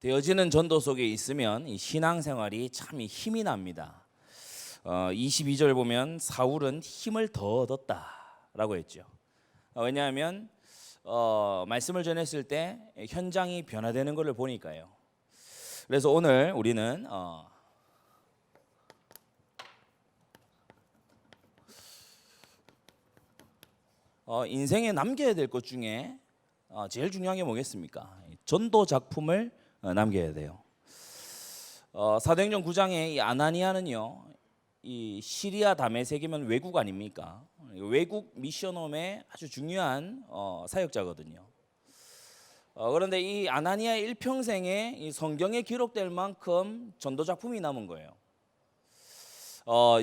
되어지는 전도 속에 있으면 이 신앙생활이 참 힘이 납니다. 22절 보면 사울은 힘을 더 얻었다라고 했죠. 왜냐하면 말씀을 전했을 때 현장이 변화되는 것을 보니까요. 그래서 오늘 우리는 인생에 남겨야 될 것 중에 제일 중요한 게 뭐겠습니까? 전도 작품을 남겨야 돼요. 사도행전 9장에 이 아나니아는요, 이 시리아 다메섹이면 외국 아닙니까? 외국 미션홈의 아주 중요한 사역자거든요. 그런데 이 아나니아의 일평생에 이 성경에 기록될 만큼 전도 작품이 남은 거예요.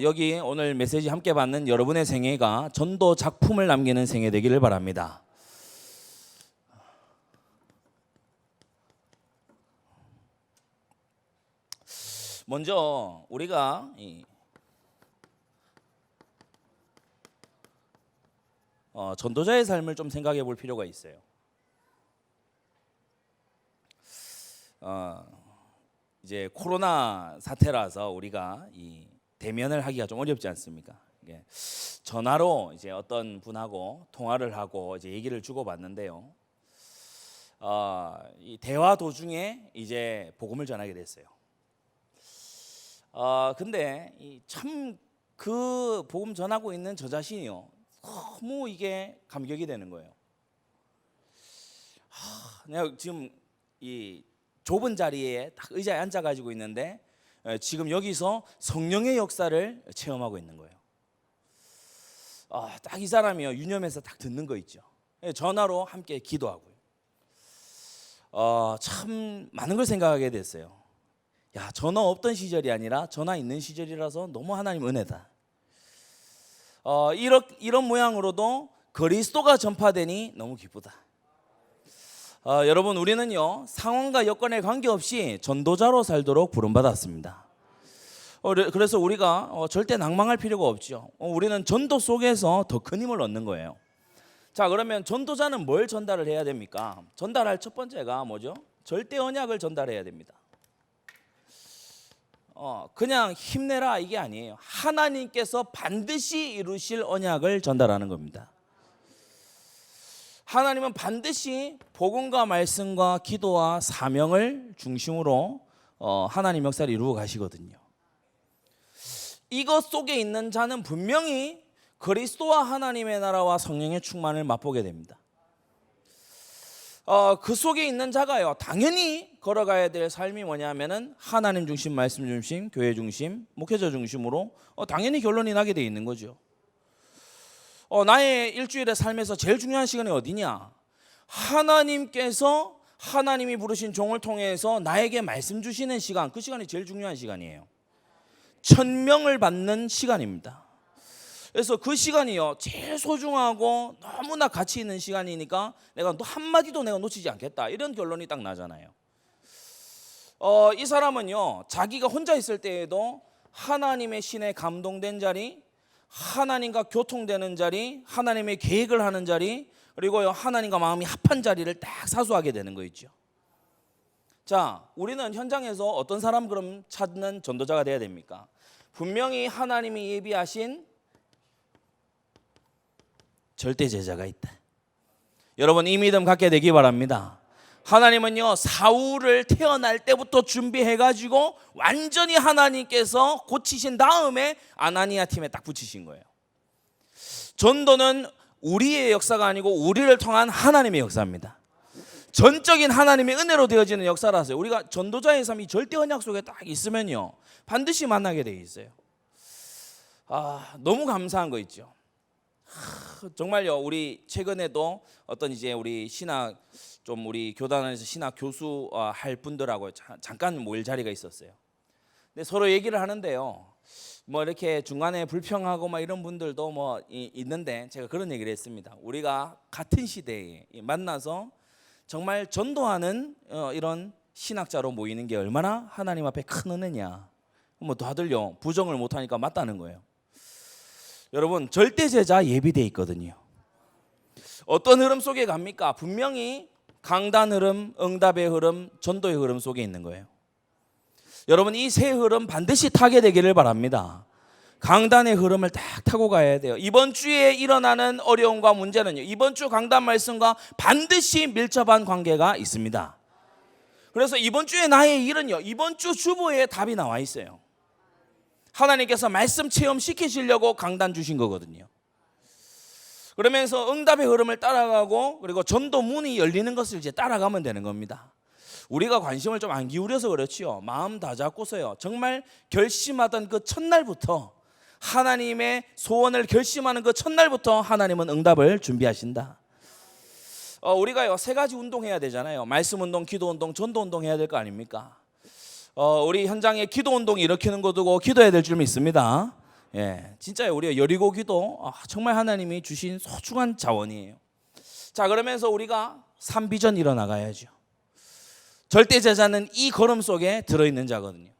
여기 오늘 메시지 함께 받는 여러분의 생애가 전도 작품을 남기는 생애 되기를 바랍니다. 먼저 우리가 전도자의 삶을 좀 생각해 볼 필요가 있어요. 이제 코로나 사태라서 우리가 이 대면을 하기가 좀 어렵지 않습니까? 전화로 이제 어떤 분하고 통화를 하고 이제 얘기를 주고받는데요. 이 대화 도중에 이제 복음을 전하게 됐어요. 근데 참 그 복음 전하고 있는 저 자신이요, 너무 이게 감격이 되는 거예요. 내가 지금 이 좁은 자리에 딱 의자에 앉아 가지고 있는데 지금 여기서 성령의 역사를 체험하고 있는 거예요. 딱 이 사람이요, 유념해서 딱 듣는 거 있죠. 전화로 함께 기도하고요. 참 많은 걸 생각하게 됐어요. 야, 전화 없던 시절이 아니라 전화 있는 시절이라서 너무 하나님 은혜다. 이런 모양으로도 그리스도가 전파되니 너무 기쁘다. 여러분, 우리는요, 상황과 여건에 관계없이 전도자로 살도록 부름받았습니다. 그래서 우리가 절대 낭망할 필요가 없죠. 우리는 전도 속에서 더 큰 힘을 얻는 거예요. 자, 그러면 전도자는 뭘 전달을 해야 됩니까? 전달할 첫 번째가 뭐죠? 절대 언약을 전달해야 됩니다. 그냥 힘내라 이게 아니에요. 하나님께서 반드시 이루실 언약을 전달하는 겁니다. 하나님은 반드시 복음과 말씀과 기도와 사명을 중심으로 하나님 역사를 이루어 가시거든요. 이것 속에 있는 자는 분명히 그리스도와 하나님의 나라와 성령의 충만을 맛보게 됩니다. 그 속에 있는 자가요, 당연히 걸어가야 될 삶이 뭐냐면은 하나님 중심, 말씀 중심, 교회 중심, 목회자 중심으로 당연히 결론이 나게 돼 있는 거죠. 나의 일주일의 삶에서 제일 중요한 시간이 어디냐? 하나님께서 하나님이 부르신 종을 통해서 나에게 말씀 주시는 시간, 그 시간이 제일 중요한 시간이에요. 천명을 받는 시간입니다. 그래서 그 시간이요, 제일 소중하고 너무나 가치 있는 시간이니까 내가 또 한마디도 내가 놓치지 않겠다, 이런 결론이 딱 나잖아요. 이 사람은요, 자기가 혼자 있을 때에도 하나님의 신에 감동된 자리, 하나님과 교통되는 자리, 하나님의 계획을 하는 자리, 그리고 하나님과 마음이 합한 자리를 딱 사수하게 되는 거 있죠. 자, 우리는 현장에서 어떤 사람 그럼 찾는 전도자가 돼야 됩니까? 분명히 하나님이 예비하신 절대 제자가 있다. 여러분, 이 믿음 갖게 되기 바랍니다. 하나님은요, 사울을 태어날 때부터 준비해가지고 완전히 하나님께서 고치신 다음에 아나니아 팀에 딱 붙이신 거예요. 전도는 우리의 역사가 아니고 우리를 통한 하나님의 역사입니다. 전적인 하나님의 은혜로 되어지는 역사라서요, 우리가 전도자의 삶이 절대 언약 속에 딱 있으면요, 반드시 만나게 돼 있어요. 너무 감사한 거 있죠. 정말요, 우리 최근에도 어떤 이제 우리 신학 좀 우리 교단에서 신학 교수 할 분들하고 잠깐 모일 자리가 있었어요. 근데 서로 얘기를 하는데요, 뭐 이렇게 중간에 불평하고 막 이런 분들도 뭐 있는데 제가 그런 얘기를 했습니다. 우리가 같은 시대에 만나서 정말 전도하는 이런 신학자로 모이는 게 얼마나 하나님 앞에 큰 은혜냐. 뭐 다들요, 부정을 못하니까 맞다는 거예요. 여러분, 절대 제자 예비되어 있거든요. 어떤 흐름 속에 갑니까? 분명히 강단 흐름, 응답의 흐름, 전도의 흐름 속에 있는 거예요. 여러분 이 세 흐름 반드시 타게 되기를 바랍니다. 강단의 흐름을 딱 타고 가야 돼요. 이번 주에 일어나는 어려움과 문제는요, 이번 주 강단 말씀과 반드시 밀접한 관계가 있습니다. 그래서 이번 주에 나의 일은요, 이번 주 주보에 답이 나와 있어요. 하나님께서 말씀 체험시키시려고 강단 주신 거거든요. 그러면서 응답의 흐름을 따라가고, 그리고 전도 문이 열리는 것을 이제 따라가면 되는 겁니다. 우리가 관심을 좀 안 기울여서 그렇지요. 마음 다 잡고서요, 정말 결심하던 그 첫날부터, 하나님의 소원을 결심하는 그 첫날부터 하나님은 응답을 준비하신다. 우리가요 3가지 운동해야 되잖아요. 말씀 운동, 기도 운동, 전도 운동 해야 될 거 아닙니까? 우리 현장에 기도 운동 일으키는 거 두고 기도해야 될 줄 믿습니다. 예, 진짜요. 우리가 여리고 기도 정말 하나님이 주신 소중한 자원이에요. 자, 그러면서 우리가 3비전 일어나가야죠. 절대 제자는 이 걸음 속에 들어있는 자거든요.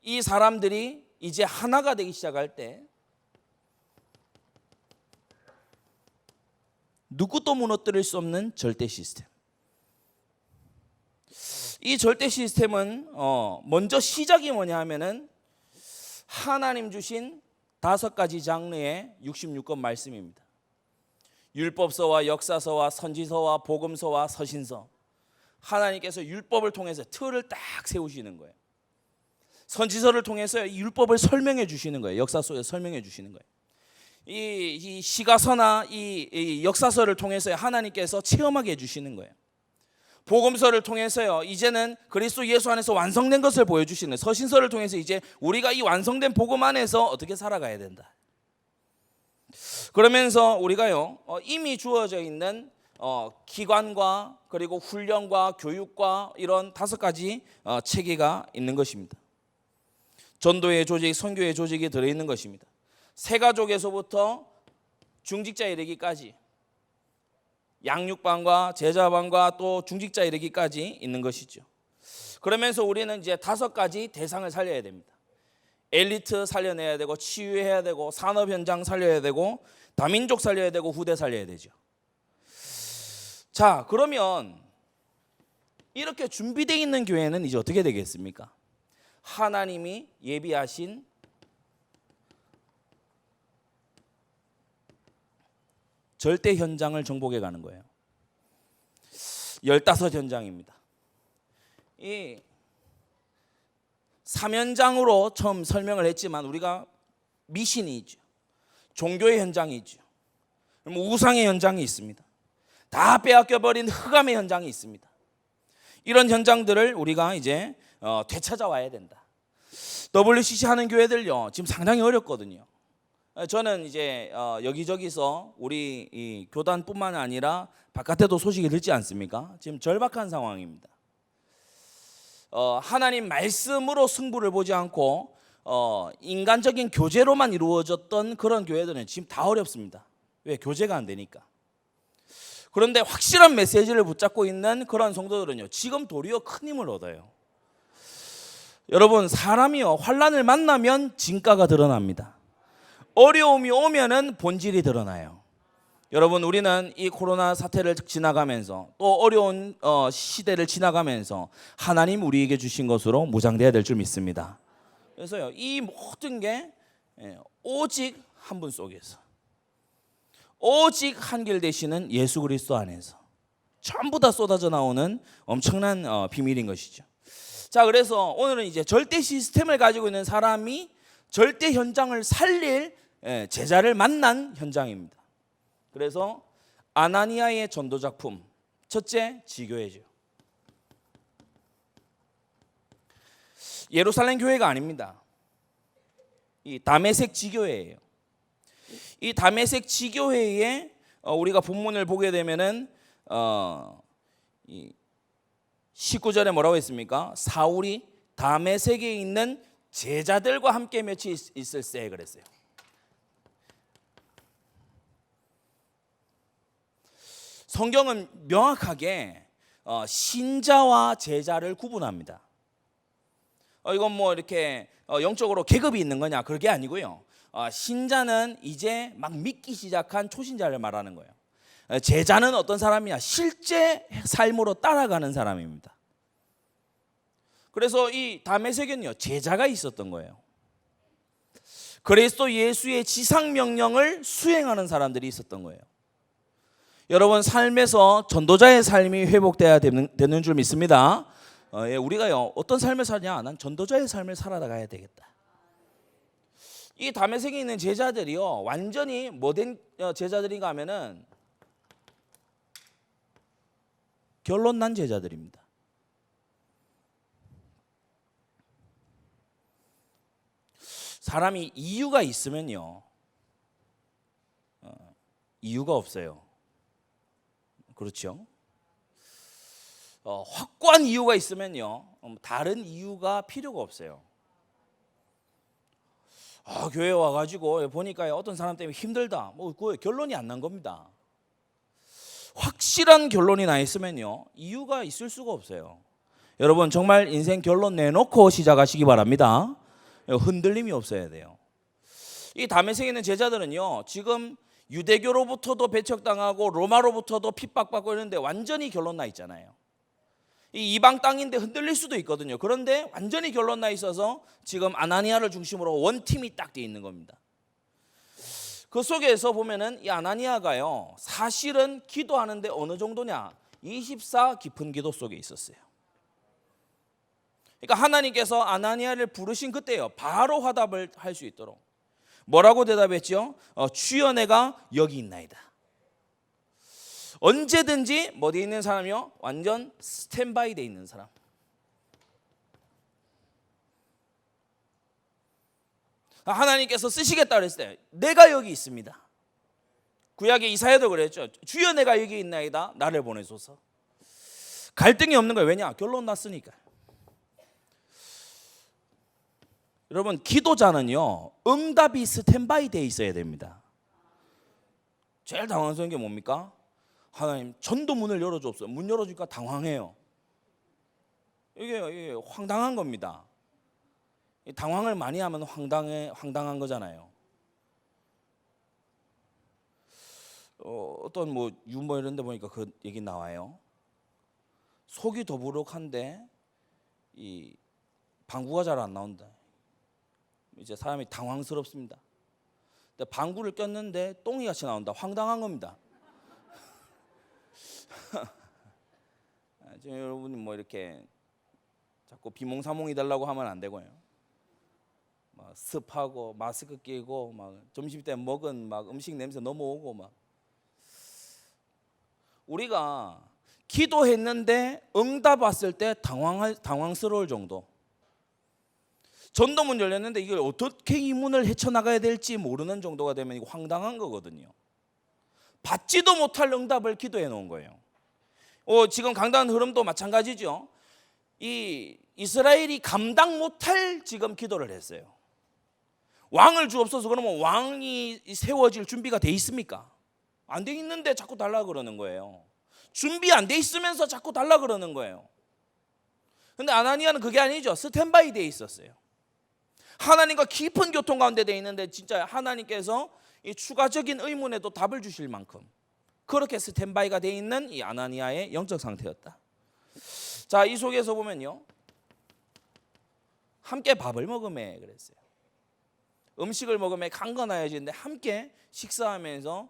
이 사람들이 이제 하나가 되기 시작할 때 누구도 무너뜨릴 수 없는 절대 시스템. 이 절대 시스템은 먼저 시작이 뭐냐 하면은 하나님 주신 5가지 장르의 66권 말씀입니다. 율법서와 역사서와 선지서와 복음서와 서신서. 하나님께서 율법을 통해서 틀을 딱 세우시는 거예요. 선지서를 통해서 율법을 설명해 주시는 거예요. 역사 속에 설명해 주시는 거예요. 이 시가서나 이 역사서를 통해서 하나님께서 체험하게 해주시는 거예요. 복음서를 통해서요, 이제는 그리스도 예수 안에서 완성된 것을 보여주시는 거예요. 서신서를 통해서 이제 우리가 이 완성된 복음 안에서 어떻게 살아가야 된다. 그러면서 우리가요 이미 주어져 있는 기관과 그리고 훈련과 교육과 이런 5가지 체계가 있는 것입니다. 전도의 조직, 선교의 조직이 들어있는 것입니다. 새가족에서부터 중직자 이르기까지, 양육반과 제자반과 또 중직자 이르기까지 있는 것이죠. 그러면서 우리는 이제 5가지 대상을 살려야 됩니다. 엘리트 살려내야 되고, 치유해야 되고, 산업 현장 살려야 되고, 다민족 살려야 되고, 후대 살려야 되죠. 자, 그러면 이렇게 준비되어 있는 교회는 이제 어떻게 되겠습니까? 하나님이 예비하신 절대 현장을 정복해 가는 거예요. 15현장입니다. 이 3현장으로 처음 설명을 했지만 우리가 미신이 있죠. 종교의 현장이 있죠. 우상의 현장이 있습니다. 다 빼앗겨버린 흑암의 현장이 있습니다. 이런 현장들을 우리가 이제 되찾아와야 된다. WCC 하는 교회들요 지금 상당히 어렵거든요. 저는 이제 여기저기서 우리 이 교단뿐만 아니라 바깥에도 소식이 듣지 않습니까? 지금 절박한 상황입니다. 하나님 말씀으로 승부를 보지 않고 인간적인 교제로만 이루어졌던 그런 교회들은 지금 다 어렵습니다. 왜? 교제가 안 되니까. 그런데 확실한 메시지를 붙잡고 있는 그런 성도들은요 지금 도리어 큰 힘을 얻어요. 여러분, 사람이요 환난을 만나면 진가가 드러납니다. 어려움이 오면은 본질이 드러나요. 여러분, 우리는 이 코로나 사태를 지나가면서 또 어려운 시대를 지나가면서 하나님 우리에게 주신 것으로 무장돼야 될 줄 믿습니다. 그래서요 이 모든 게 오직 한 분 속에서, 오직 한결 되시는 예수 그리스도 안에서 전부 다 쏟아져 나오는 엄청난 비밀인 것이죠. 자, 그래서 오늘은 이제 절대 시스템을 가지고 있는 사람이 절대 현장을 살릴 제자를 만난 현장입니다. 그래서 아나니아의 전도 작품, 첫째 지교회죠. 예루살렘 교회가 아닙니다. 이 다메섹 지교회예요. 이 다메섹 지교회에 우리가 본문을 보게 되면은 19절에 뭐라고 했습니까? 사울이 다메섹에 있는 제자들과 함께 며칠 있을세 그랬어요. 성경은 명확하게 신자와 제자를 구분합니다. 이건 뭐 이렇게 영적으로 계급이 있는 거냐, 그게 아니고요. 신자는 이제 막 믿기 시작한 초신자를 말하는 거예요. 제자는 어떤 사람이냐? 실제 삶으로 따라가는 사람입니다. 그래서 이 다메섹은요, 제자가 있었던 거예요. 그리스도 예수의 지상 명령을 수행하는 사람들이 있었던 거예요. 여러분, 삶에서 전도자의 삶이 회복돼야 되는 줄 믿습니다. 우리가요, 어떤 삶을 사냐? 난 전도자의 삶을 살아가야 되겠다. 이 다메섹에 있는 제자들이요, 완전히 뭐된 제자들인가 하면은 결론난 제자들입니다. 사람이 이유가 있으면요, 이유가 없어요. 그렇죠? 확고한 이유가 있으면요, 다른 이유가 필요가 없어요. 교회 와가지고 보니까 어떤 사람 때문에 힘들다, 그 결론이 안 난 겁니다. 확실한 결론이 나 있으면요, 이유가 있을 수가 없어요. 여러분, 정말 인생 결론 내놓고 시작하시기 바랍니다. 흔들림이 없어야 돼요. 이 다메섹에 있는 제자들은요, 지금 유대교로부터도 배척당하고 로마로부터도 핍박받고 이러는데 완전히 결론 나 있잖아요. 이 이방 땅인데 흔들릴 수도 있거든요. 그런데 완전히 결론 나 있어서 지금 아나니아를 중심으로 원팀이 딱 돼 있는 겁니다. 그 속에서 보면은 이 아나니아가요, 사실은 기도하는데 어느 정도냐? 24 깊은 기도 속에 있었어요. 그러니까 하나님께서 아나니아를 부르신 그때요, 바로 화답을 할 수 있도록 뭐라고 대답했죠? 주여 내가 여기 있나이다. 언제든지 어디에 있는 사람이요? 완전 스탠바이 돼 있는 사람. 하나님께서 쓰시겠다 그랬을 때 내가 여기 있습니다. 구약의 이사야도 그랬죠. 주여 내가 여기 있나이다. 나를 보내소서. 갈등이 없는 거예요. 왜냐? 결론 났으니까. 여러분, 기도자는요, 응답이 스탠바이 돼 있어야 됩니다. 제일 당황스러운 게 뭡니까? 하나님, 전도 문을 열어줬어요. 문 열어주니까 당황해요. 이게 황당한 겁니다. 당황을 많이 하면 황당한 거잖아요. 어떤 유머 이런 데 보니까 그 얘기 나와요. 속이 더부룩한데 이 방구가 잘 안 나온다. 이제 사람이 당황스럽습니다. 근데 방구를 꼈는데 똥이 같이 나온다. 황당한 겁니다. 지금 여러분이 이렇게 자꾸 비몽사몽이 되려고 하면 안 되고요. 막 습하고 마스크 끼고 막 점심 때 먹은 막 음식 냄새 넘어오고 막. 우리가 기도했는데 응답 왔을 때 당황스러울 정도. 전도문 열렸는데 이걸 어떻게 이 문을 헤쳐나가야 될지 모르는 정도가 되면 이거 황당한 거거든요. 받지도 못할 응답을 기도해 놓은 거예요. 지금 강단 흐름도 마찬가지죠. 이 이스라엘이 감당 못할 지금 기도를 했어요. 왕을 주옵소서. 그러면 왕이 세워질 준비가 돼 있습니까? 안 돼 있는데 자꾸 달라 그러는 거예요. 준비 안 돼 있으면서 자꾸 달라 그러는 거예요. 근데 아나니아는 그게 아니죠. 스탠바이 돼 있었어요. 하나님과 깊은 교통 가운데 돼 있는데 진짜 하나님께서 이 추가적인 의문에도 답을 주실 만큼 그렇게 스탠바이가 돼 있는 이 아나니아의 영적 상태였다. 자, 이 속에서 보면요, 함께 밥을 먹으며 그랬어요. 음식을 먹으며 강건하여지는데 함께 식사하면서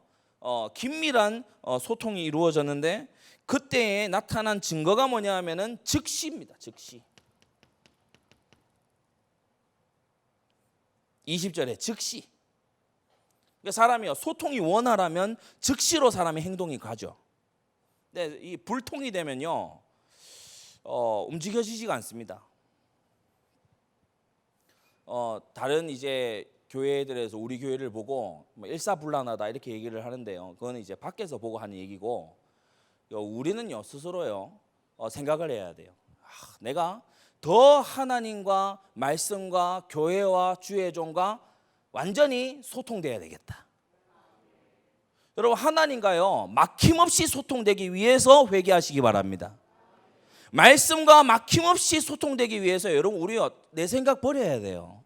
긴밀한 소통이 이루어졌는데 그때에 나타난 증거가 뭐냐 하면은 즉시입니다. 즉시. 20절에 즉시. 그러니까 사람이요, 소통이 원활하면 즉시로 사람의 행동이 가죠. 근데 이 불통이 되면요, 움직여지지가 않습니다. 다른 이제 교회들에서 우리 교회를 보고 일사불란하다 이렇게 얘기를 하는데요. 그거는 이제 밖에서 보고 하는 얘기고, 우리는요 스스로요 생각을 해야 돼요. 내가 더 하나님과 말씀과 교회와 주의 종과 완전히 소통돼야 되겠다. 여러분, 하나님과요 막힘없이 소통되기 위해서 회개하시기 바랍니다. 말씀과 막힘없이 소통되기 위해서 여러분, 우리요 내 생각 버려야 돼요.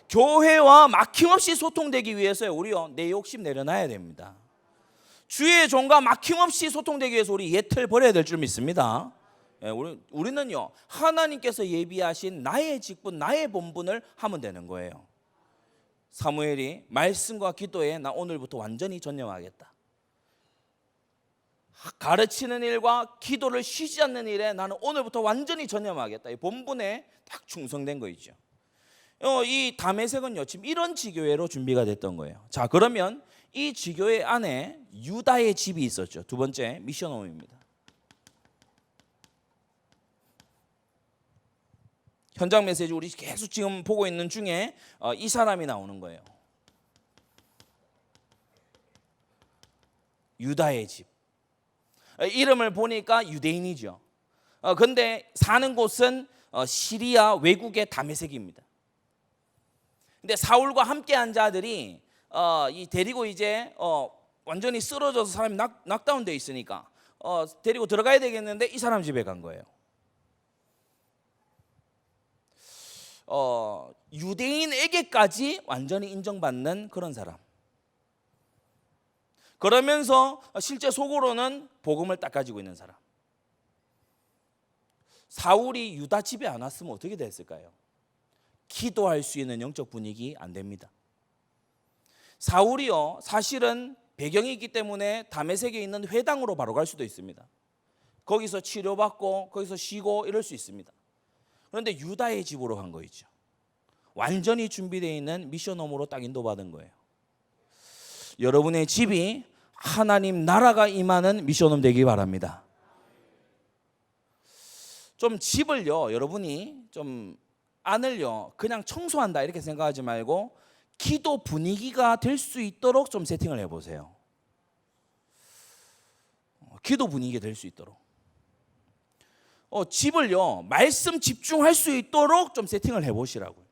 교회와 막힘없이 소통되기 위해서 우리요 내 욕심 내려놔야 됩니다. 주의 종과 막힘없이 소통되기 위해서 우리 예틀 버려야 될 줄 믿습니다. 우리는요, 하나님께서 예비하신 나의 직분, 나의 본분을 하면 되는 거예요. 사무엘이 말씀과 기도에 나 오늘부터 완전히 전념하겠다. 가르치는 일과 기도를 쉬지 않는 일에 나는 오늘부터 완전히 전념하겠다. 이 본분에 딱 충성된 거 있죠. 이 다메섹은요, 지금 이런 지교회로 준비가 됐던 거예요. 자, 그러면 이 지교회 안에 유다의 집이 있었죠. 두 번째 미션홈입니다. 현장 메시지 우리 계속 지금 보고 있는 중에 이 사람이 나오는 거예요. 유다의 집. 이름을 보니까 유대인이죠. 근데 사는 곳은 시리아 외국의 다메섹입니다. 근데 사울과 함께한 자들이 이 데리고 이제 완전히 쓰러져서 사람이 낙다운돼 있으니까 데리고 들어가야 되겠는데 이 사람 집에 간 거예요. 유대인에게까지 완전히 인정받는 그런 사람. 그러면서 실제 속으로는 복음을 딱 가지고 있는 사람. 사울이 유다 집에 안 왔으면 어떻게 됐을까요? 기도할 수 있는 영적 분위기 안 됩니다. 사울이요, 사실은 배경이 있기 때문에 다메섹에 있는 회당으로 바로 갈 수도 있습니다. 거기서 치료받고 거기서 쉬고 이럴 수 있습니다. 그런데 유다의 집으로 간 거있죠. 완전히 준비되어 있는 미션홈으로 딱 인도받은 거예요. 여러분의 집이 하나님 나라가 임하는 미션홈 되기 바랍니다. 좀 집을요, 여러분이 좀 안을요 그냥 청소한다 이렇게 생각하지 말고 기도 분위기가 될 수 있도록 좀 세팅을 해보세요. 기도 분위기가 될 수 있도록. 집을요 말씀 집중할 수 있도록 좀 세팅을 해보시라고요.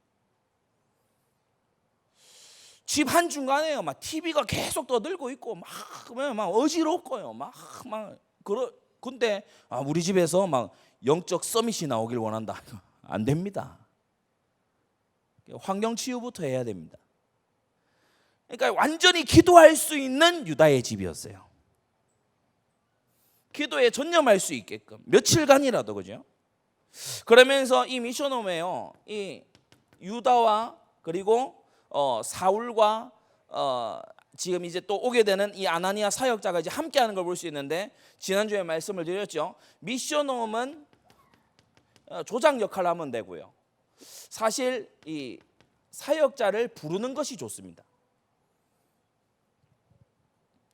집 한중간에요 막 TV가 계속 떠들고 있고 막 어지럽고요 근데 우리 집에서 막 영적 서밋이 나오길 원한다. 안 됩니다. 환경 치유부터 해야 됩니다. 그러니까 완전히 기도할 수 있는 유다의 집이었어요. 기도에 전념할 수 있게끔 며칠간이라도, 그죠? 그러면서 이 미션홈에요, 이 유다와 그리고 사울과 지금 이제 또 오게 되는 이 아나니아 사역자가 이제 함께하는 걸 볼 수 있는데, 지난주에 말씀을 드렸죠. 미션홈은 조장 역할을 하면 되고요. 사실 이 사역자를 부르는 것이 좋습니다.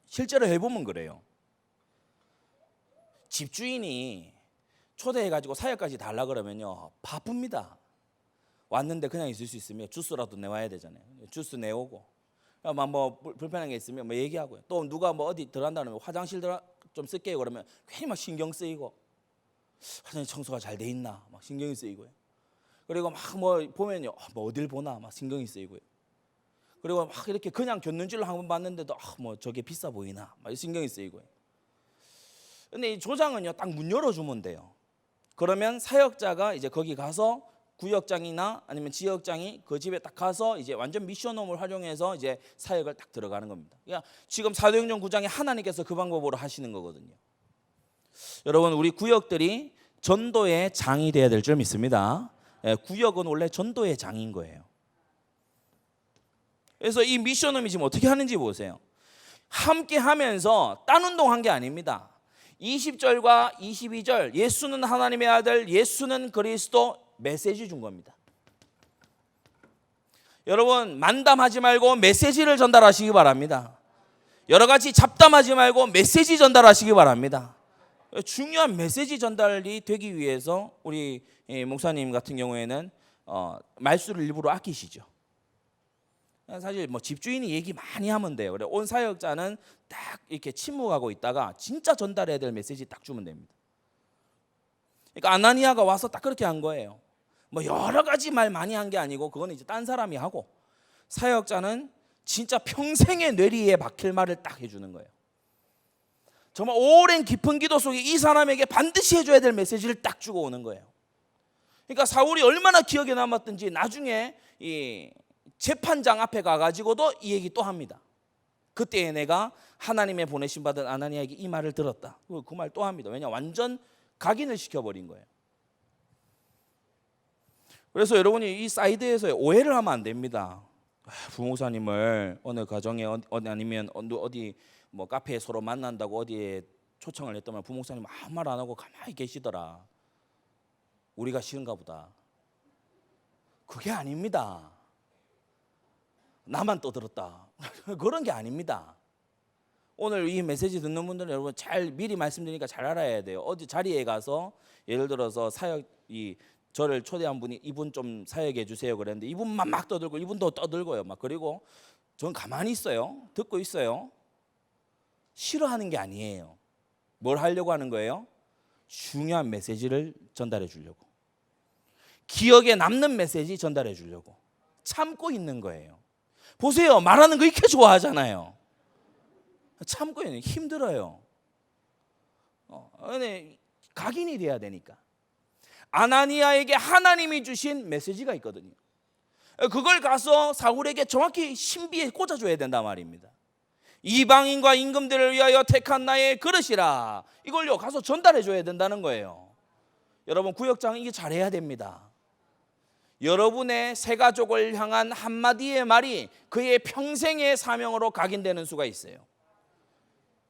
실제로 해보면 그래요. 집주인이 초대해가지고 사역까지 달라 그러면요 바쁩니다. 왔는데 그냥 있을 수 있으면 주스라도 내와야 되잖아요. 주스 내오고 뭐 불편한 게 있으면 뭐 얘기하고요. 또 누가 뭐 어디 들어간다면 화장실 좀 쓸게요 그러면 괜히 막 신경 쓰이고, 화장실 청소가 잘 돼 있나 막 신경이 쓰이고요. 그리고 막 뭐 보면요 뭐 어딜 보나 막 신경이 쓰이고요. 그리고 막 이렇게 그냥 곁눈질로 한 번 봤는데도 뭐 저게 비싸 보이나 막 신경이 쓰이고요. 근데 이 조장은요 딱 문 열어주면 돼요. 그러면 사역자가 이제 거기 가서 구역장이나 아니면 지역장이 그 집에 딱 가서 이제 완전 미션홈을 활용해서 이제 사역을 딱 들어가는 겁니다. 그러니까 지금 사도행전 9장에 하나님께서 그 방법으로 하시는 거거든요. 여러분, 우리 구역들이 전도의 장이 돼야 될 줄 믿습니다. 구역은 원래 전도의 장인 거예요. 그래서 이 미션홈이 지금 어떻게 하는지 보세요. 함께 하면서 딴 운동한 게 아닙니다. 20절과 22절 예수는 하나님의 아들, 예수는 그리스도 메시지 준 겁니다. 여러분, 만담하지 말고 메시지를 전달하시기 바랍니다. 여러 가지 잡담하지 말고 메시지 전달하시기 바랍니다. 중요한 메시지 전달이 되기 위해서 우리 목사님 같은 경우에는 말수를 일부러 아끼시죠. 사실 뭐 집주인이 얘기 많이 하면 돼요. 그래 온 사역자는 딱 이렇게 침묵하고 있다가 진짜 전달해야 될 메시지 딱 주면 됩니다. 그러니까 아나니아가 와서 딱 그렇게 한 거예요. 뭐 여러 가지 말 많이 한 게 아니고 그거는 이제 딴 사람이 하고, 사역자는 진짜 평생의 뇌리에 박힐 말을 딱 해주는 거예요. 정말 오랜 깊은 기도 속에 이 사람에게 반드시 해줘야 될 메시지를 딱 주고 오는 거예요. 그러니까 사울이 얼마나 기억에 남았든지 나중에 이 재판장 앞에 가가지고도 이 얘기 또 합니다. 그때에 내가 하나님의 보내심 받은 아나니아에게 이 말을 들었다. 그 말 또 합니다. 왜냐, 완전 각인을 시켜버린 거예요. 그래서 여러분이 이 사이드에서 오해를 하면 안 됩니다. 부목사님을 어느 가정에 아니면 어디 뭐 카페에 서로 만난다고 어디에 초청을 했더만 부목사님 아무 말 안 하고 가만히 계시더라. 우리가 싫은가 보다. 그게 아닙니다. 나만 떠들었다. 그런 게 아닙니다. 오늘 이 메시지 듣는 분들은 여러분 잘 미리 말씀드리니까 잘 알아야 돼요. 어디 자리에 가서 예를 들어서 사역이 저를 초대한 분이 이분 좀 사역해 주세요 그랬는데 이분만 막 떠들고 이분도 떠들고요. 막 그리고 전 가만히 있어요. 듣고 있어요. 싫어하는 게 아니에요. 뭘 하려고 하는 거예요? 중요한 메시지를 전달해 주려고. 기억에 남는 메시지 전달해 주려고. 참고 있는 거예요. 보세요. 말하는 거 이렇게 좋아하잖아요. 참고 있는 힘들어요. 근데 각인이 돼야 되니까. 아나니아에게 하나님이 주신 메시지가 있거든요. 그걸 가서 사울에게 정확히 신비에 꽂아줘야 된단 말입니다. 이방인과 임금들을 위하여 택한 나의 그릇이라. 이걸요 가서 전달해 줘야 된다는 거예요. 여러분 구역장 이게 잘해야 됩니다. 여러분의 새 가족을 향한 한마디의 말이 그의 평생의 사명으로 각인되는 수가 있어요.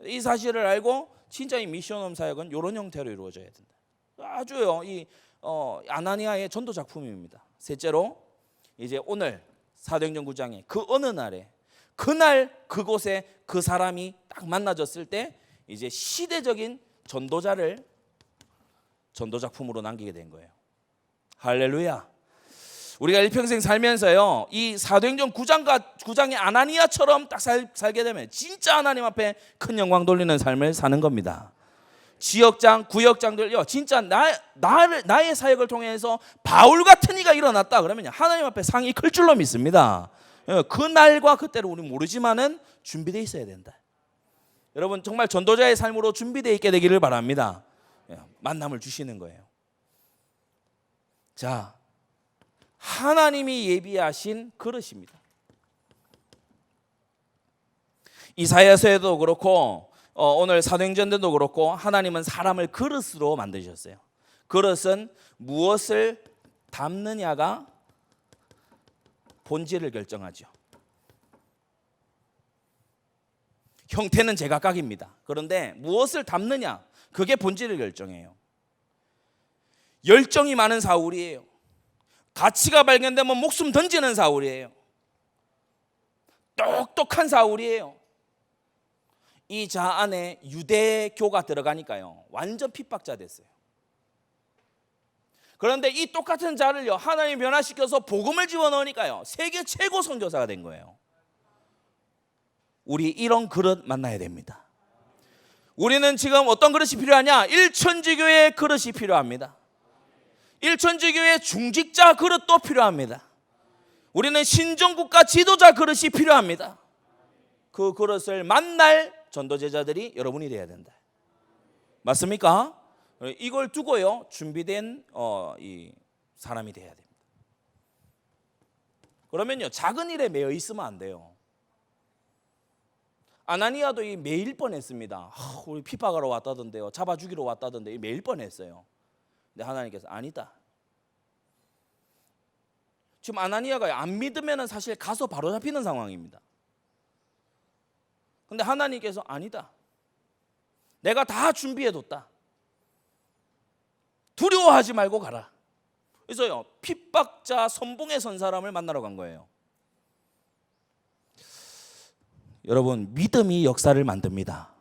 이 사실을 알고 진짜 이 미션홈 사역은 이런 형태로 이루어져야 된다. 아주요 이 아나니아의 전도 작품입니다. 셋째로 이제 오늘 사도행전 9장에 그 어느 날에 그날 그곳에 그 사람이 딱 만나졌을 때 이제 시대적인 전도자를 전도 작품으로 남기게 된 거예요. 할렐루야. 우리가 일평생 살면서요 이 사도행전 9장의 아나니아처럼 딱 살게 되면 진짜 하나님 앞에 큰 영광 돌리는 삶을 사는 겁니다. 지역장, 구역장들요 진짜 나의 사역을 통해서 바울 같은 이가 일어났다 그러면 하나님 앞에 상이 클 줄로 믿습니다. 그 날과 그때를 우리는 모르지만은 준비되어 있어야 된다. 여러분 정말 전도자의 삶으로 준비되어 있게 되기를 바랍니다. 만남을 주시는 거예요. 자, 하나님이 예비하신 그릇입니다. 이사야서에도 그렇고 오늘 사도행전에도 그렇고 하나님은 사람을 그릇으로 만드셨어요. 그릇은 무엇을 담느냐가 본질을 결정하죠. 형태는 제각각입니다. 그런데 무엇을 담느냐 그게 본질을 결정해요. 열정이 많은 사울이에요. 가치가 발견되면 목숨 던지는 사울이에요. 똑똑한 사울이에요. 이 자 안에 유대교가 들어가니까요 완전 핍박자 됐어요. 그런데 이 똑같은 자를요 하나님이 변화시켜서 복음을 집어넣으니까요 세계 최고 선교사가 된 거예요. 우리 이런 그릇 만나야 됩니다. 우리는 지금 어떤 그릇이 필요하냐? 일천지교의 그릇이 필요합니다. 일천지교의 중직자 그릇도 필요합니다. 우리는 신정국가 지도자 그릇이 필요합니다. 그 그릇을 만날 전도제자들이 여러분이 되어야 된다. 맞습니까? 이걸 두고요 준비된 이 사람이 되어야 됩니다. 그러면요 작은 일에 매여 있으면 안 돼요. 아나니아도 이 매일 뻔했습니다. 우리 핍박하러 왔다던데요, 잡아 죽이러 왔다던데 매일 뻔했어요. 근데 하나님께서 아니다. 지금 아나니아가 안 믿으면 사실 가서 바로 잡히는 상황입니다. 근데 하나님께서 아니다. 내가 다 준비해뒀다. 두려워하지 말고 가라. 그래서요 핍박자 선봉에 선 사람을 만나러 간 거예요. 여러분 믿음이 역사를 만듭니다.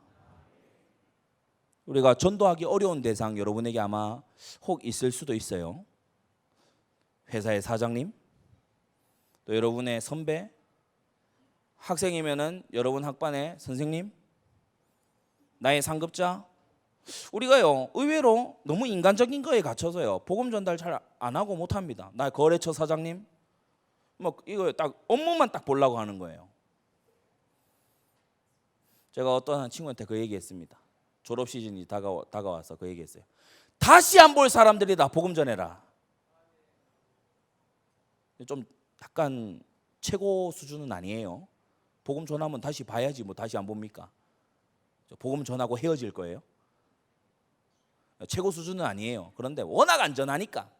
우리가 전도하기 어려운 대상 여러분에게 아마 혹 있을 수도 있어요. 회사의 사장님, 또 여러분의 선배, 학생이면은 여러분 학반의 선생님, 나의 상급자. 우리가요 의외로 너무 인간적인 거에 갇혀서요 복음 전달 잘 안 하고 못 합니다. 나 거래처 사장님, 뭐 이거 딱 업무만 딱 보려고 하는 거예요. 제가 어떤 친구한테 그 얘기했습니다. 졸업 시즌이 다가와서 그 얘기했어요. 다시 안 볼 사람들이다 복음 전해라. 좀 약간 최고 수준은 아니에요. 복음 전하면 다시 봐야지 뭐 다시 안 봅니까? 복음 전하고 헤어질 거예요? 최고 수준은 아니에요. 그런데 워낙 안전하니까.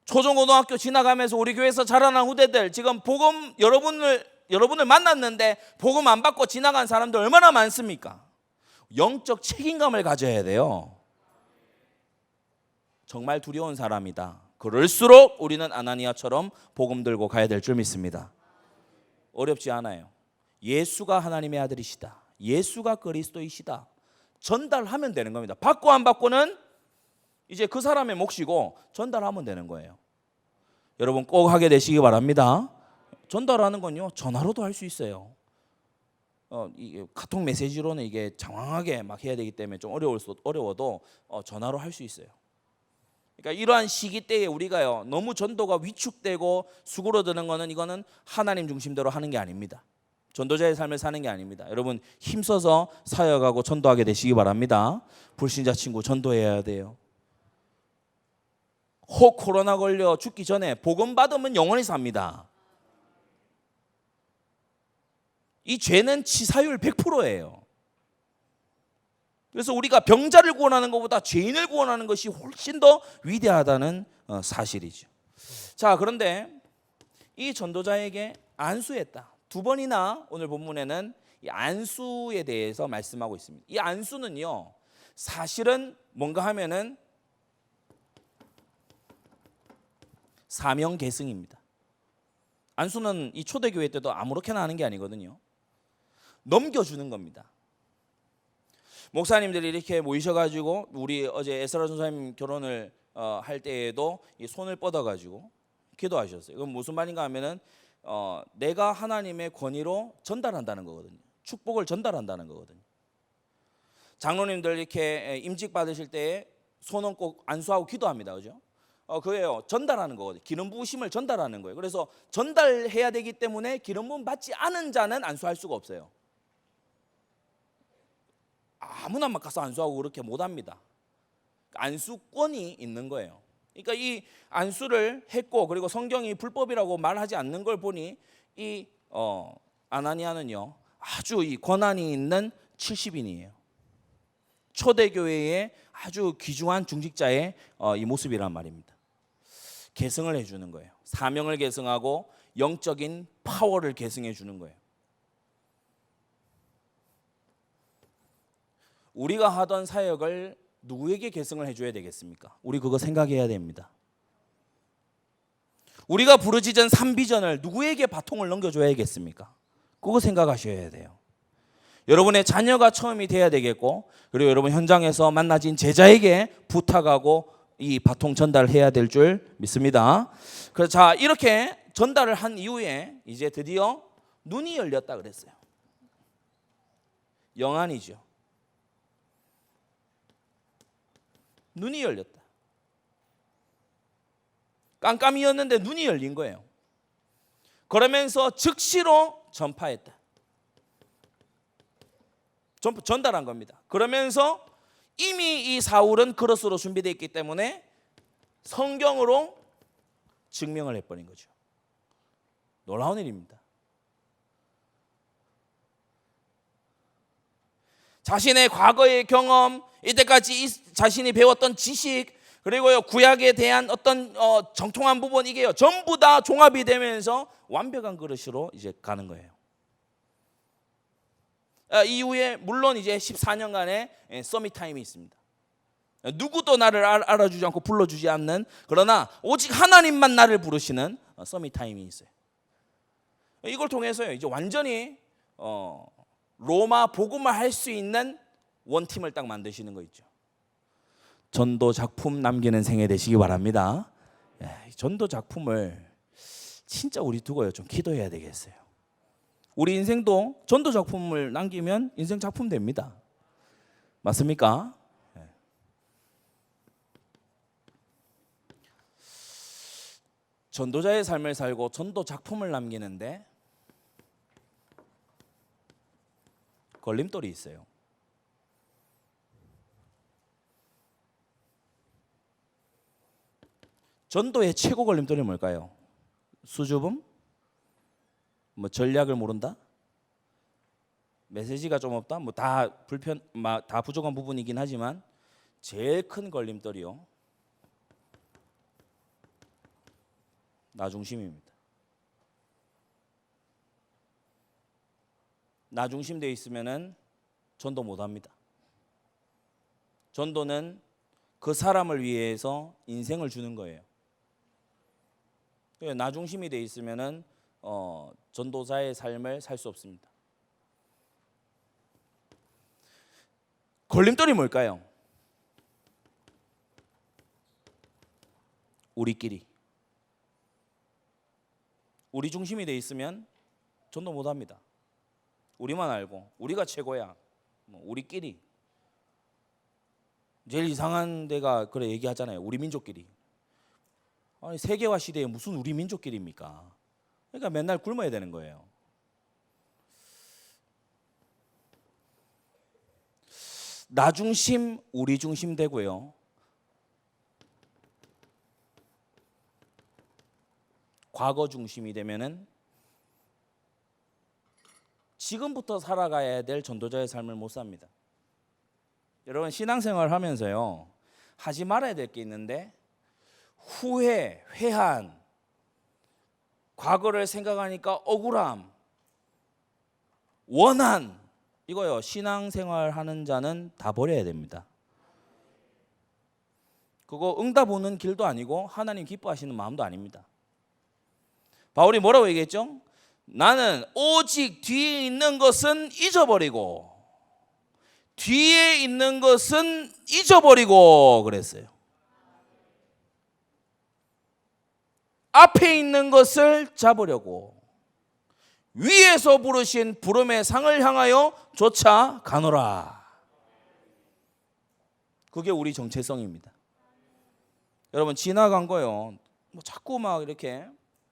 초중고등학교 지나가면서 우리 교회에서 자라난 후대들 지금 복음 여러분을 만났는데 복음 안 받고 지나간 사람들 얼마나 많습니까? 영적 책임감을 가져야 돼요. 정말 두려운 사람이다. 그럴수록 우리는 아나니아처럼 복음 들고 가야 될 줄 믿습니다. 어렵지 않아요. 예수가 하나님의 아들이시다. 예수가 그리스도이시다. 전달하면 되는 겁니다. 받고 안 받고는 이제 그 사람의 몫이고 전달하면 되는 거예요. 여러분 꼭 하게 되시기 바랍니다. 전달하는 건요 전화로도 할 수 있어요. 이게 카톡 메시지로는 이게 장황하게 막 해야 되기 때문에 좀 어려워도 전화로 할 수 있어요. 그러니까 이러한 시기 때에 우리가요 너무 전도가 위축되고 수그러드는 거는 이거는 하나님 중심대로 하는 게 아닙니다. 전도자의 삶을 사는 게 아닙니다. 여러분 힘써서 사역하고 전도하게 되시기 바랍니다. 불신자 친구 전도해야 돼요. 혹 코로나 걸려 죽기 전에 복음 받으면 영원히 삽니다. 이 죄는 치사율 100%예요. 그래서 우리가 병자를 구원하는 것보다 죄인을 구원하는 것이 훨씬 더 위대하다는 사실이죠. 자, 그런데 이 전도자에게 안수했다. 두 번이나 오늘 본문에는 이 안수에 대해서 말씀하고 있습니다. 이 안수는요 사실은 뭔가 하면은 사명 계승입니다. 안수는 이 초대교회 때도 아무렇게나 하는 게 아니거든요. 넘겨주는 겁니다. 목사님들이 이렇게 모이셔가지고 우리 어제 에스라 전사님 결혼을 할 때에도 이 손을 뻗어가지고 기도하셨어요. 이건 무슨 말인가 하면은 내가 하나님의 권위로 전달한다는 거거든요. 축복을 전달한다는 거거든요. 장로님들 이렇게 임직 받으실 때에 손은 꼭 안수하고 기도합니다, 그죠? 그예요. 전달하는 거거든요. 기름 부으심을 전달하는 거예요. 그래서 전달해야 되기 때문에 기름 부음 받지 않은 자는 안수할 수가 없어요. 아무나 막 가서 안수하고 그렇게 못합니다. 안수권이 있는 거예요. 그러니까 이 안수를 했고 그리고 성경이 불법이라고 말하지 않는 걸 보니 이 아나니아는요 아주 이 권한이 있는 70인이에요. 초대교회의 아주 귀중한 중직자의 이 모습이란 말입니다. 계승을 해주는 거예요. 사명을 계승하고 영적인 파워를 계승해 주는 거예요. 우리가 하던 사역을 누구에게 계승을 해줘야 되겠습니까? 우리 그거 생각해야 됩니다. 우리가 부르짖은 3비전을 누구에게 바통을 넘겨줘야겠습니까? 그거 생각하셔야 돼요. 여러분의 자녀가 처음이 돼야 되겠고 그리고 여러분 현장에서 만나진 제자에게 부탁하고 이 바통 전달해야 될 줄 믿습니다. 그래서 자 이렇게 전달을 한 이후에 이제 드디어 눈이 열렸다 그랬어요. 영안이죠. 눈이 열렸다. 깜깜이었는데 눈이 열린 거예요. 그러면서 즉시로 전파했다. 전달한 겁니다. 그러면서 이미 이 사울은 그릇으로 준비되어 있기 때문에 성경으로 증명을 해버린 거죠. 놀라운 일입니다. 자신의 과거의 경험, 이때까지 자신이 배웠던 지식, 그리고요 구약에 대한 어떤 정통한 부분 이게요 전부 다 종합이 되면서 완벽한 그릇으로 이제 가는 거예요. 이후에 물론 이제 14년간의 서밋 타임이 있습니다. 누구도 나를 알아주지 않고 불러주지 않는 그러나 오직 하나님만 나를 부르시는 서밋 타임이 있어요. 이걸 통해서요 이제 완전히 로마 복음을 할 수 있는 원팀을 딱 만드시는 거 있죠. 전도 작품 남기는 생애 되시기 바랍니다. 전도 작품을 진짜 우리 두고요 좀 기도해야 되겠어요. 우리 인생도 전도 작품을 남기면 인생 작품 됩니다. 맞습니까? 전도자의 삶을 살고 전도 작품을 남기는데 걸림돌이 있어요. 전도의 최고 걸림돌이 뭘까요? 수줍음? 뭐 전략을 모른다? 메시지가 좀 없다? 뭐 다 다 부족한 부분이긴 하지만 제일 큰 걸림돌이요, 나 중심입니다. 나 중심되어 있으면은 전도 못 합니다. 전도는 그 사람을 위해서 인생을 주는 거예요. 나 중심이 되어 있으면은 전도자의 삶을 살 수 없습니다. 걸림돌이 뭘까요? 우리끼리. 우리 중심이 되어 있으면 전도 못 합니다. 우리만 알고 우리가 최고야. 뭐 우리끼리. 제일 이상한 데가 그래 얘기하잖아요. 우리 민족끼리. 아니 세계화 시대에 무슨 우리 민족끼리입니까? 그러니까 맨날 굶어야 되는 거예요. 나 중심, 우리 중심 되고요. 과거 중심이 되면은 지금부터 살아가야 될 전도자의 삶을 못 삽니다. 여러분 신앙생활 하면서요, 하지 말아야 될 게 있는데 후회, 회한, 과거를 생각하니까 억울함, 원한, 이거요 신앙생활 하는 자는 다 버려야 됩니다. 그거 응답 오는 길도 아니고 하나님 기뻐하시는 마음도 아닙니다. 바울이 뭐라고 얘기했죠? 나는 오직 뒤에 있는 것은 잊어버리고 뒤에 있는 것은 잊어버리고 그랬어요. 앞에 있는 것을 잡으려고 위에서 부르신 부름의 상을 향하여 쫓아가노라. 그게 우리 정체성입니다. 여러분 지나간 거요, 뭐 자꾸 막 이렇게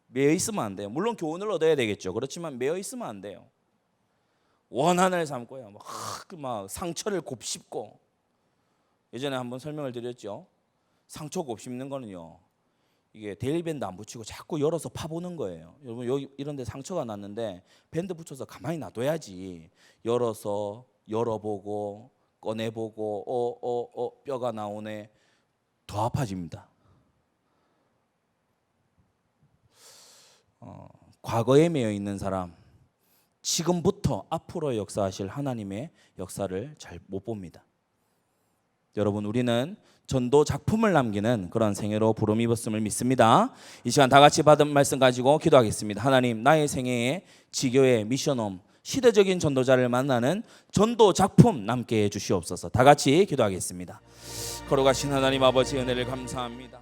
매여 있으면 안 돼요. 물론 교훈을 얻어야 되겠죠. 그렇지만 매여 있으면 안 돼요. 원한을 삼고요, 막 상처를 곱씹고. 예전에 한번 설명을 드렸죠. 상처 곱씹는 거는요, 이게 데일밴드 안 붙이고 자꾸 열어서 파보는 거예요. 여러분 여기 이런 데 상처가 났는데 밴드 붙여서 가만히 놔둬야지. 열어서 열어보고 꺼내보고 뼈가 나오네. 더 아파집니다. 과거에 매여 있는 사람 지금부터 앞으로 역사하실 하나님의 역사를 잘 못 봅니다. 여러분 우리는 전도 작품을 남기는 그런 생애로 부름 입었음을 믿습니다. 이 시간 다 같이 받은 말씀 가지고 기도하겠습니다. 하나님, 나의 생애에 지교회 미션홈 시대적인 전도자를 만나는 전도 작품 남게 해 주시옵소서. 다 같이 기도하겠습니다. 걸어가신 하나님 아버지 은혜를 감사합니다.